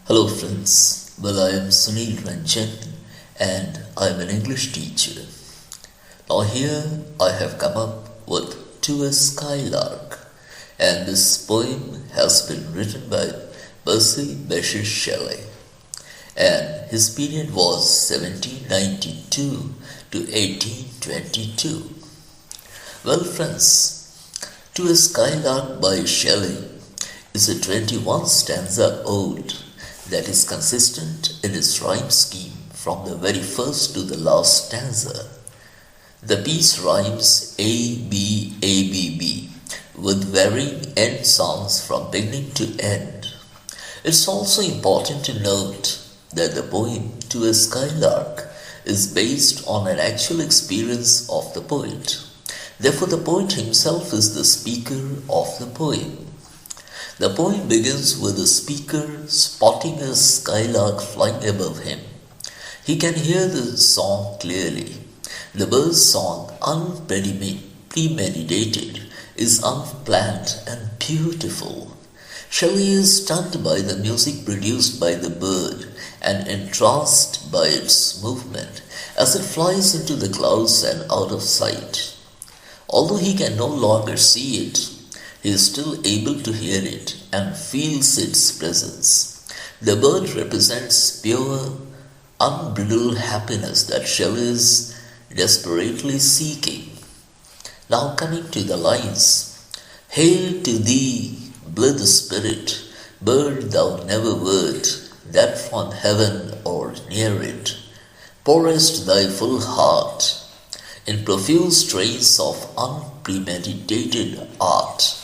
Hello friends, I am Sunil Ranjan and I am an English teacher. Now here I have come up with To A Skylark, and this poem has been written by Percy Bysshe Shelley, and his period was 1792 to 1822. Well friends, To A Skylark by Shelley is a 21 stanza ode that is consistent in its rhyme scheme from the very first to the last stanza. The piece rhymes A, B, A, B, B with varying end sounds from beginning to end. It's also important to note that the poem To A Skylark is based on an actual experience of the poet. Therefore, the poet himself is the speaker of the poem. The poem begins with the speaker spotting a skylark flying above him. He can hear the song clearly. The bird's song, unpremeditated, is unplanned and beautiful. Shelley is stunned by the music produced by the bird and entranced by its movement as it flies into the clouds and out of sight. Although he can no longer see it, he is still able to hear it and feels its presence. The bird represents pure, unbridled happiness that Shelley is desperately seeking. Now coming to the lines. Hail to thee, blithe spirit, bird thou never wert, that from heaven or near it pourest thy full heart in profuse strains of unpremeditated art.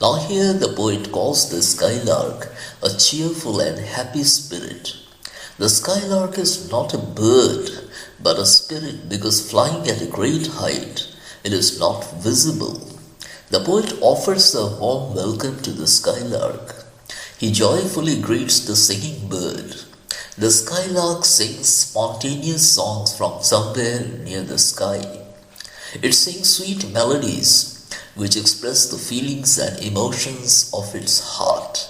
Now here the poet calls the skylark a cheerful and happy spirit. The skylark is not a bird, but a spirit because flying at a great height, it is not visible. The poet offers a warm welcome to the skylark. He joyfully greets the singing bird. The skylark sings spontaneous songs from somewhere near the sky. It sings sweet melodies which express the feelings and emotions of its heart.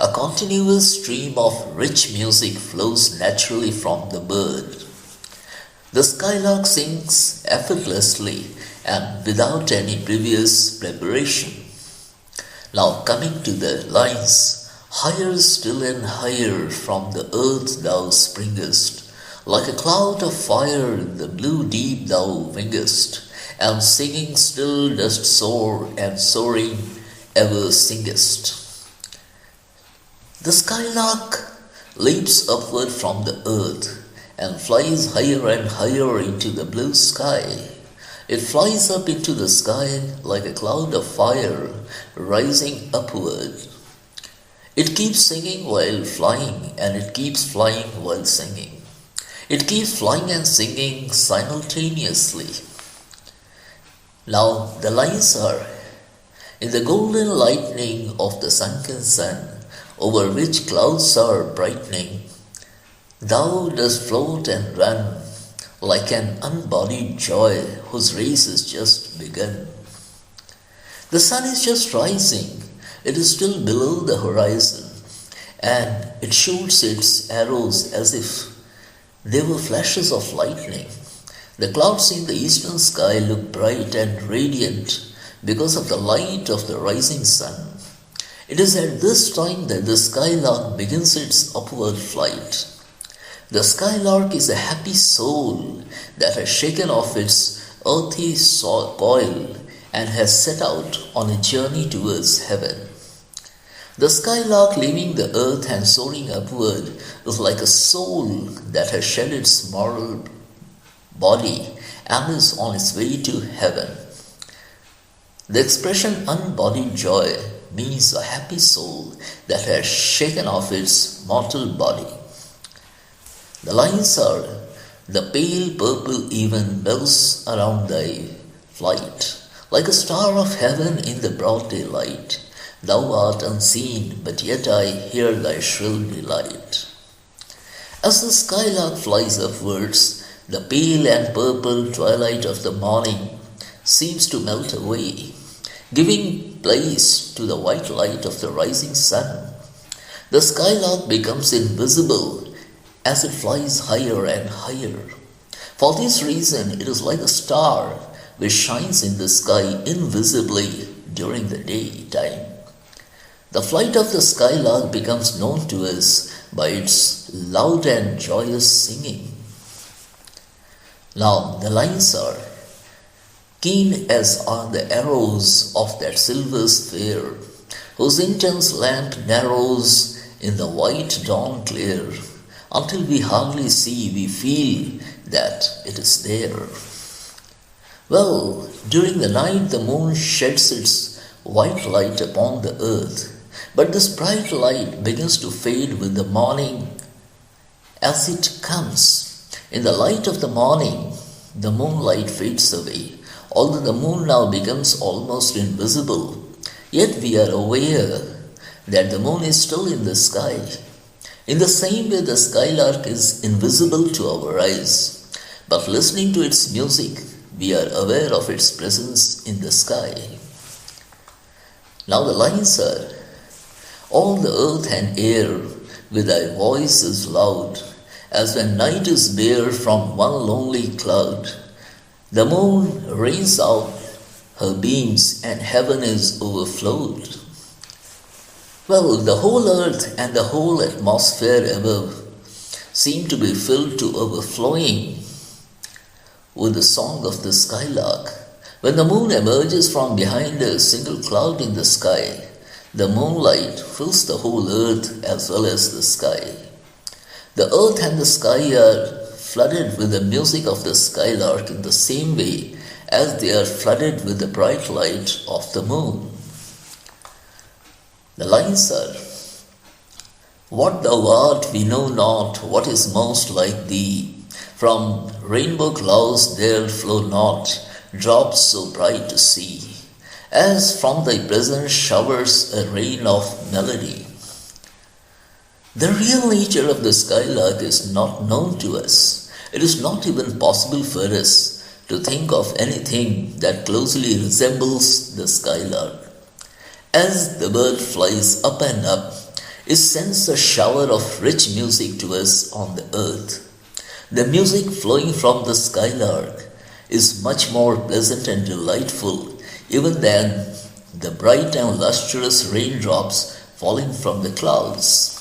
A continuous stream of rich music flows naturally from the bird. The skylark sings effortlessly and without any previous preparation. Now coming to the lines, higher still and higher from the earth thou springest, like a cloud of fire in the blue deep thou wingest, and singing still dost soar, and soaring ever singest. The skylark leaps upward from the earth and flies higher and higher into the blue sky. It flies up into the sky like a cloud of fire rising upward. It keeps singing while flying, and it keeps flying while singing. It keeps flying and singing simultaneously. Now the lines are, in the golden lightning of the sunken sun, over which clouds are brightening, thou dost float and run like an unbodied joy whose race is just begun. The sun is just rising, it is still below the horizon, and it shoots its arrows as if they were flashes of lightning. The clouds in the eastern sky look bright and radiant because of the light of the rising sun. It is at this time that the skylark begins its upward flight. The skylark is a happy soul that has shaken off its earthy coil and has set out on a journey towards heaven. The skylark leaving the earth and soaring upward is like a soul that has shed its mortal body and is on its way to heaven. The expression unbodied joy means a happy soul that has shaken off its mortal body. The lines are, the pale purple even melts around thy flight, like a star of heaven in the broad daylight. Thou art unseen, but yet I hear thy shrill delight. As the skylark flies upwards, the pale and purple twilight of the morning seems to melt away, giving place to the white light of the rising sun. The skylark becomes invisible as it flies higher and higher. For this reason, it is like a star which shines in the sky invisibly during the daytime. The flight of the skylark becomes known to us by its loud and joyous singing. Now, the lines are keen as are the arrows of that silver sphere, whose intense lamp narrows in the white dawn clear, until we hardly see, we feel that it is there. Well, during the night the moon sheds its white light upon the earth, but this bright light begins to fade with the morning as it comes. In the light of the morning, the moonlight fades away, although the moon now becomes almost invisible. Yet we are aware that the moon is still in the sky. In the same way, the skylark is invisible to our eyes, but listening to its music, we are aware of its presence in the sky. Now the lines are, all the earth and air with thy voice is loud, as when night is bare from one lonely cloud. The moon rains out her beams and heaven is overflowed. Well, the whole earth and the whole atmosphere above seem to be filled to overflowing with the song of the skylark. When the moon emerges from behind a single cloud in the sky, the moonlight fills the whole earth as well as the sky. The earth and the sky are flooded with the music of the skylark in the same way as they are flooded with the bright light of the moon. The lines are, what thou art we know not, what is most like thee. From rainbow clouds there flow not drops so bright to see, as from thy presence showers a rain of melody. The real nature of the skylark is not known to us. It is not even possible for us to think of anything that closely resembles the skylark. As the bird flies up and up, it sends a shower of rich music to us on the earth. The music flowing from the skylark is much more pleasant and delightful even than the bright and lustrous raindrops falling from the clouds.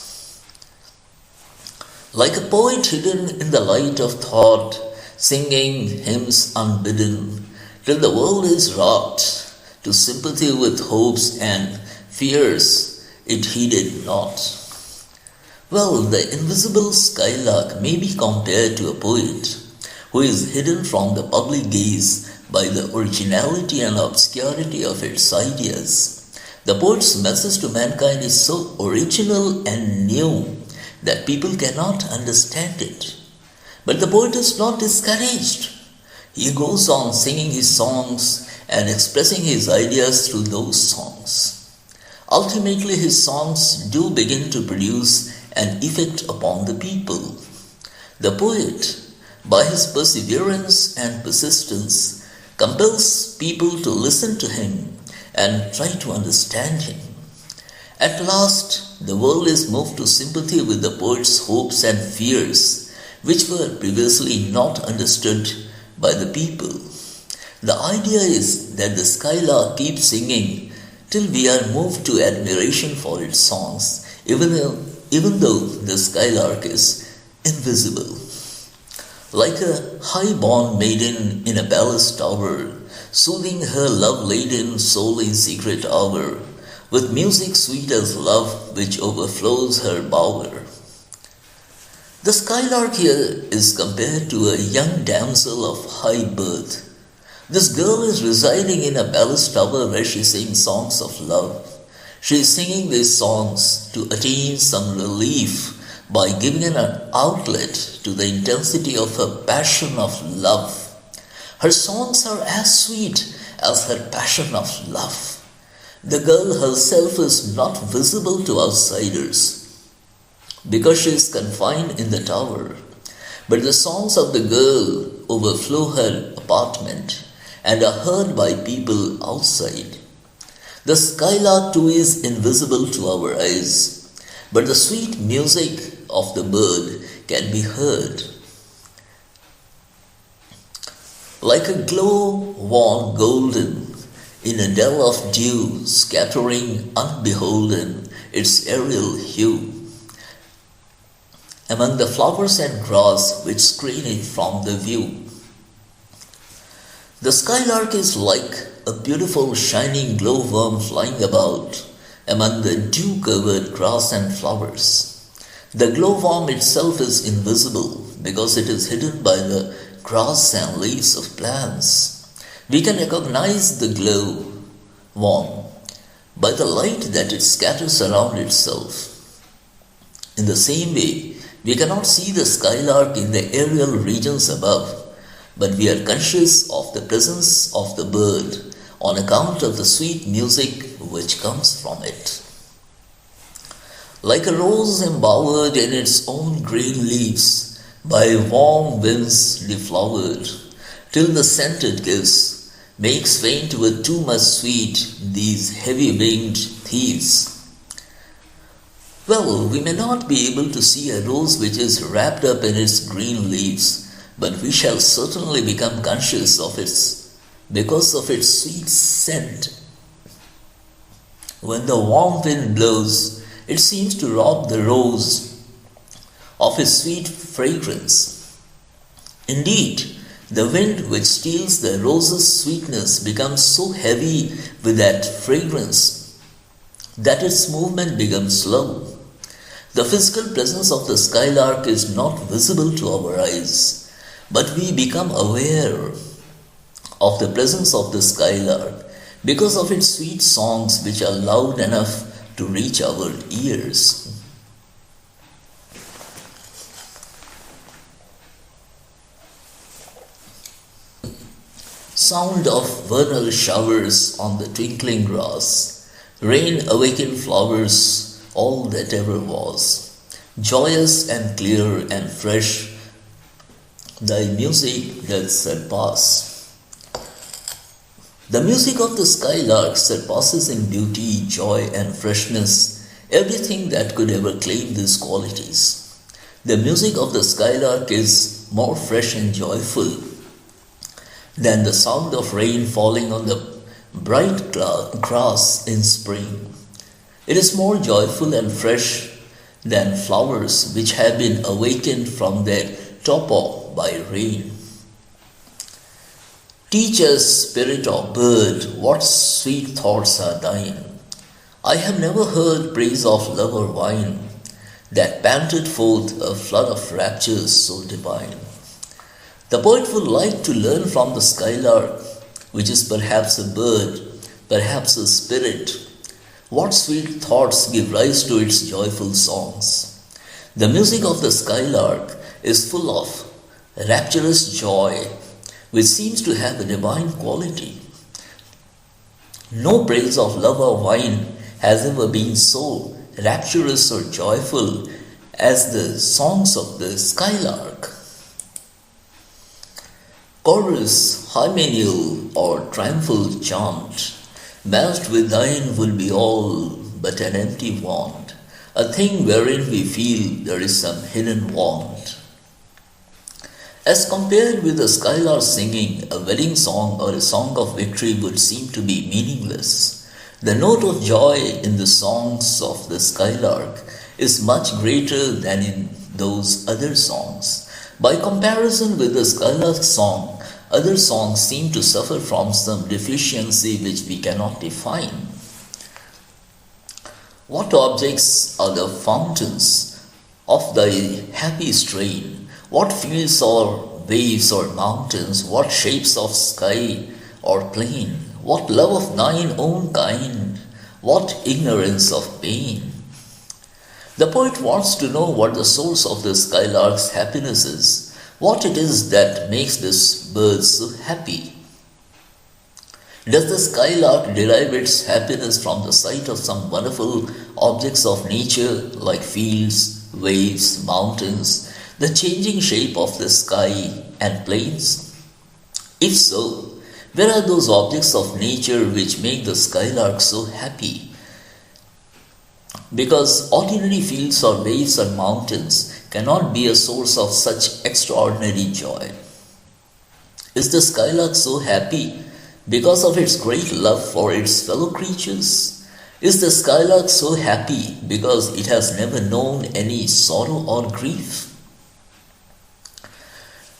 Like a poet hidden in the light of thought, singing hymns unbidden, till the world is wrought to sympathy with hopes and fears it heeded not. Well, the invisible skylark may be compared to a poet who is hidden from the public gaze by the originality and obscurity of its ideas. The poet's message to mankind is so original and new that people cannot understand it. But the poet is not discouraged. He goes on singing his songs and expressing his ideas through those songs. Ultimately, his songs do begin to produce an effect upon the people. The poet, by his perseverance and persistence, compels people to listen to him and try to understand him. At last, the world is moved to sympathy with the poet's hopes and fears, which were previously not understood by the people. The idea is that the skylark keeps singing till we are moved to admiration for its songs, even though the skylark is invisible. Like a high-born maiden in a palace tower, soothing her love-laden soul in secret hour, with music sweet as love which overflows her bower. The skylark here is compared to a young damsel of high birth. This girl is residing in a palace tower where she sings songs of love. She is singing these songs to attain some relief by giving an outlet to the intensity of her passion of love. Her songs are as sweet as her passion of love. The girl herself is not visible to outsiders because she is confined in the tower, but the songs of the girl overflow her apartment and are heard by people outside. The skylark too is invisible to our eyes, but the sweet music of the bird can be heard. Like a glow worn golden in a dell of dew, scattering unbeholden its aerial hue among the flowers and grass which screen it from the view. The skylark is like a beautiful shining glowworm flying about among the dew-covered grass and flowers. The glowworm itself is invisible because it is hidden by the grass and leaves of plants. We can recognize the glowworm by the light that it scatters around itself. In the same way, we cannot see the skylark in the aerial regions above, but we are conscious of the presence of the bird on account of the sweet music which comes from it. Like a rose embowered in its own green leaves, by warm winds deflowered, till the scented kiss makes faint with too much sweet these heavy-winged thieves. Well, we may not be able to see a rose which is wrapped up in its green leaves, but we shall certainly become conscious of its because of its sweet scent. When the warm wind blows, it seems to rob the rose of its sweet fragrance. Indeed, the wind which steals the rose's sweetness becomes so heavy with that fragrance that its movement becomes slow. The physical presence of the skylark is not visible to our eyes, but we become aware of the presence of the skylark because of its sweet songs which are loud enough to reach our ears. Sound of vernal showers on the twinkling grass, rain awakened flowers, all that ever was. Joyous and clear and fresh, thy music doth surpass. The music of the skylark surpasses in beauty, joy, and freshness everything that could ever claim these qualities. The music of the skylark is more fresh and joyful than the sound of rain falling on the bright grass in spring. It is more joyful and fresh than flowers which have been awakened from their torpor by rain. Teach us, spirit of bird, what sweet thoughts are thine. I have never heard praise of love or wine that panted forth a flood of raptures so divine. The poet would like to learn from the skylark, which is perhaps a bird, perhaps a spirit, what sweet thoughts give rise to its joyful songs. The music of the skylark is full of rapturous joy, which seems to have a divine quality. No praise of love or wine has ever been so rapturous or joyful as the songs of the skylark. Chorus, hymeneal, or triumphal chant, matched with thine will be all but an empty want, a thing wherein we feel there is some hidden want. As compared with the skylark singing, a wedding song or a song of victory would seem to be meaningless. The note of joy in the songs of the skylark is much greater than in those other songs. By comparison with the skylark song, other songs seem to suffer from some deficiency which we cannot define. What objects are the fountains of thy happy strain? What fields or waves or mountains? What shapes of sky or plain? What love of thine own kind? What ignorance of pain? The poet wants to know what the source of the skylark's happiness is, what it is that makes this bird so happy. Does the skylark derive its happiness from the sight of some wonderful objects of nature like fields, waves, mountains, the changing shape of the sky and plains? If so, where are those objects of nature which make the skylark so happy? because ordinary fields or waves or mountains cannot be a source of such extraordinary joy. Is the skylark so happy because of its great love for its fellow creatures? Is the skylark so happy because it has never known any sorrow or grief?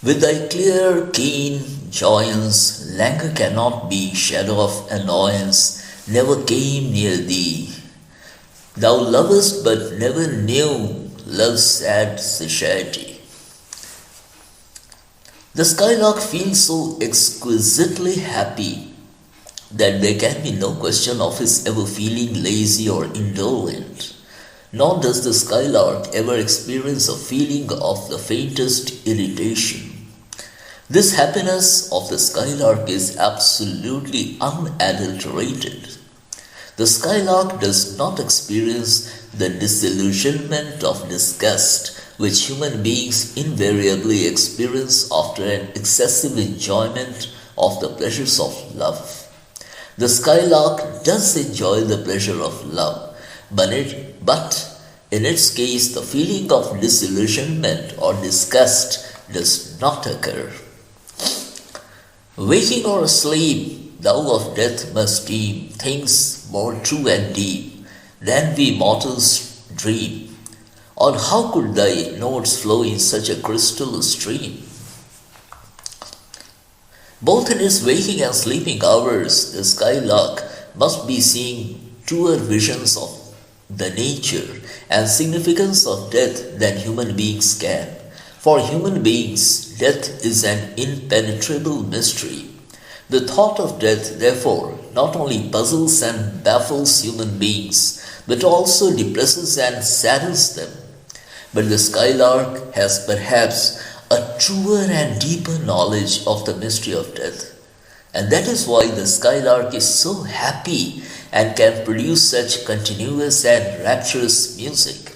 With thy clear, keen joyance, languor cannot be, shadow of annoyance never came near thee. Thou lovest but never knew love's sad satiety. The skylark feels so exquisitely happy that there can be no question of his ever feeling lazy or indolent. Nor does the skylark ever experience a feeling of the faintest irritation. This happiness of the skylark is absolutely unadulterated. The skylark does not experience the disillusionment of disgust which human beings invariably experience after an excessive enjoyment of the pleasures of love. The skylark does enjoy the pleasure of love, but in its case the feeling of disillusionment or disgust does not occur. Waking or asleep, thou of death must deem things more true and deep than we mortals dream. Or how could thy notes flow in such a crystal stream? Both in his waking and sleeping hours, the skylark must be seeing truer visions of the nature and significance of death than human beings can. For human beings, death is an impenetrable mystery. The thought of death, therefore, not only puzzles and baffles human beings, but also depresses and saddens them. But the skylark has perhaps a truer and deeper knowledge of the mystery of death. And that is why the skylark is so happy and can produce such continuous and rapturous music.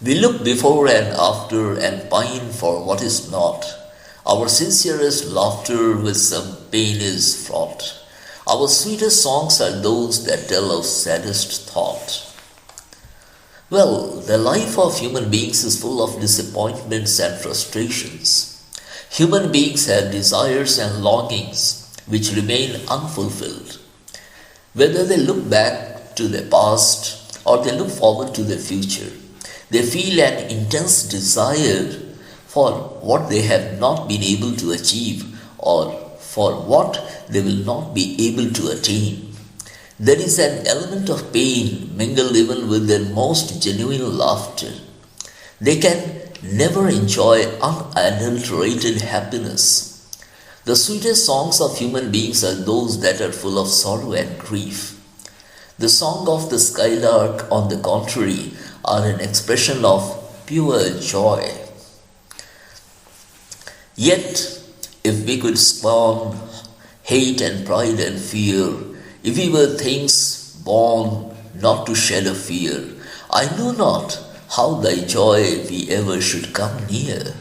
We look before and after and pine for what is not. Our sincerest laughter with some pain is fraught. Our sweetest songs are those that tell of saddest thought. Well, the life of human beings is full of disappointments and frustrations. Human beings have desires and longings which remain unfulfilled. Whether they look back to the past or they look forward to the future, they feel an intense desire for what they have not been able to achieve or for what they will not be able to attain. There is an element of pain mingled even with their most genuine laughter. They can never enjoy unadulterated happiness. The sweetest songs of human beings are those that are full of sorrow and grief. The song of the skylark, on the contrary, are an expression of pure joy. Yet, if we could scorn hate and pride and fear, if we were things born not to shed a fear, I know not how thy joy we ever should come near.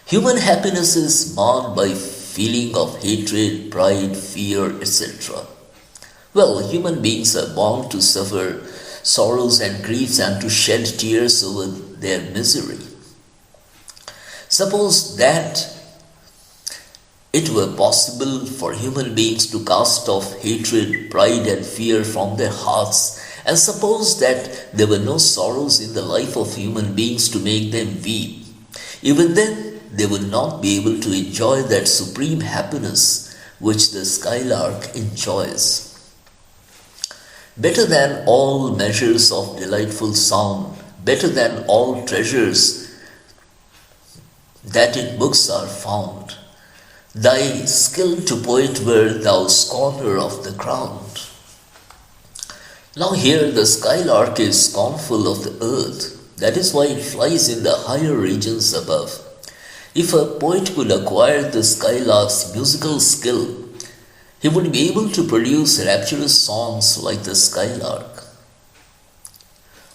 Human happiness is marred by feeling of hatred, pride, fear, etc. Well, human beings are born to suffer sorrows and griefs and to shed tears over their misery. Suppose that it were possible for human beings to cast off hatred, pride and fear from their hearts, and suppose that there were no sorrows in the life of human beings to make them weep, even then they would not be able to enjoy that supreme happiness which the skylark enjoys. Better than all measures of delightful sound, better than all treasures that in books are found, thy skill to poet were, thou scorner of the ground. Now here the skylark is scornful of the earth. That is why it flies in the higher regions above. If a poet could acquire the skylark's musical skill, he would be able to produce rapturous songs like the skylark.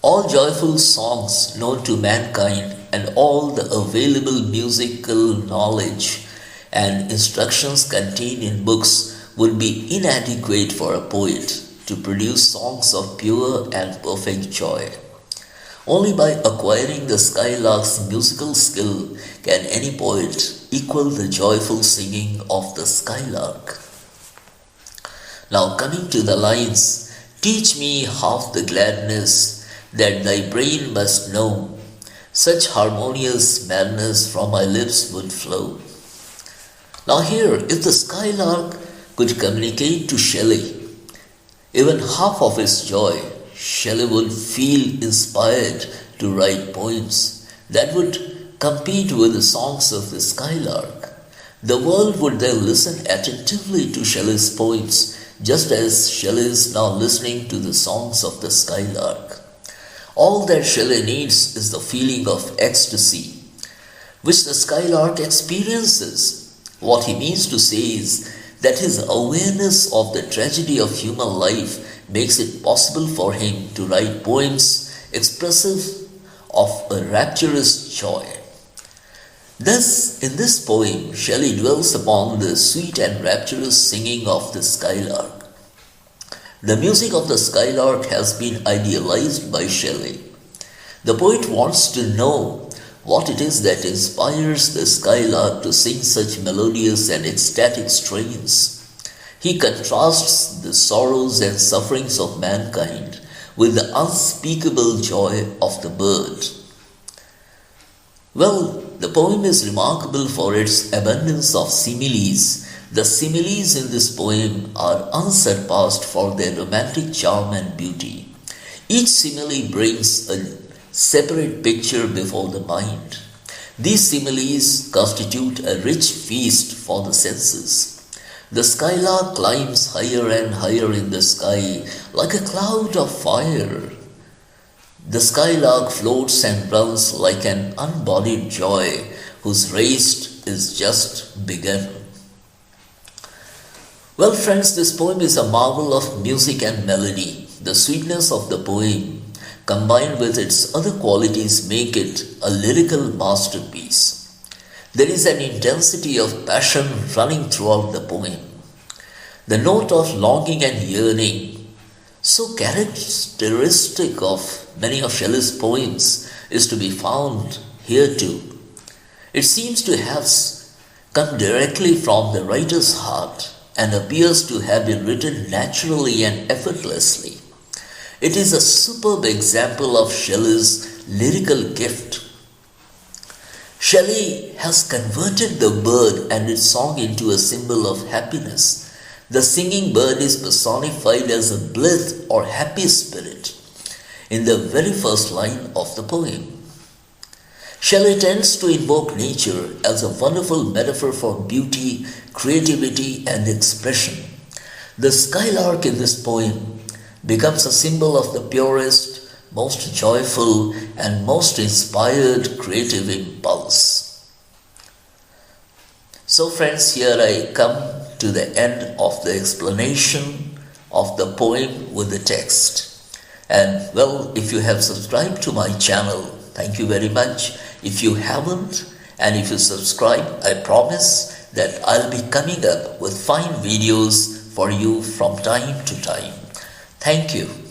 All joyful songs known to mankind and all the available musical knowledge and instructions contained in books would be inadequate for a poet. to produce songs of pure and perfect joy. Only by acquiring the skylark's musical skill can any poet equal the joyful singing of the skylark. Now coming to the lines, teach me half the gladness that thy brain must know, such harmonious madness from my lips would flow. Now here, if the skylark could communicate to Shelley even half of his joy, Shelley would feel inspired to write poems that would compete with the songs of the skylark. The world would then listen attentively to Shelley's poems, just as Shelley is now listening to the songs of the skylark. All that Shelley needs is the feeling of ecstasy, which the skylark experiences. What he means to say is that his awareness of the tragedy of human life makes it possible for him to write poems expressive of a rapturous joy. Thus, in this poem, Shelley dwells upon the sweet and rapturous singing of the skylark. The music of the skylark has been idealized by Shelley. The poet wants to know what it is that inspires the skylark to sing such melodious and ecstatic strains. He contrasts the sorrows and sufferings of mankind with the unspeakable joy of the bird. Well, the poem is remarkable for its abundance of similes. The similes in this poem are unsurpassed for their romantic charm and beauty. Each simile brings a separate picture before the mind. These similes constitute a rich feast for the senses. The skylark climbs higher and higher in the sky like a cloud of fire. The skylark floats and runs like an unbodied joy whose race is just begun. Well, friends, this poem is a marvel of music and melody. The sweetness of the poem combined with its other qualities make it a lyrical masterpiece. There is an intensity of passion running throughout the poem. The note of longing and yearning, so characteristic of many of Shelley's poems, is to be found here too. It seems to have come directly from the writer's heart and appears to have been written naturally and effortlessly. It is a superb example of Shelley's lyrical gift. Shelley has converted the bird and its song into a symbol of happiness. The singing bird is personified as a blithe or happy spirit in the very first line of the poem. Shelley tends to invoke nature as a wonderful metaphor for beauty, creativity, and expression. The skylark in this poem becomes a symbol of the purest, most joyful, and most inspired creative impulse. So friends, here I come to the end of the explanation of the poem with the text. And well, if you have subscribed to my channel, thank you very much. If you haven't, and if you subscribe, I promise that I'll be coming up with fine videos for you from time to time. Thank you.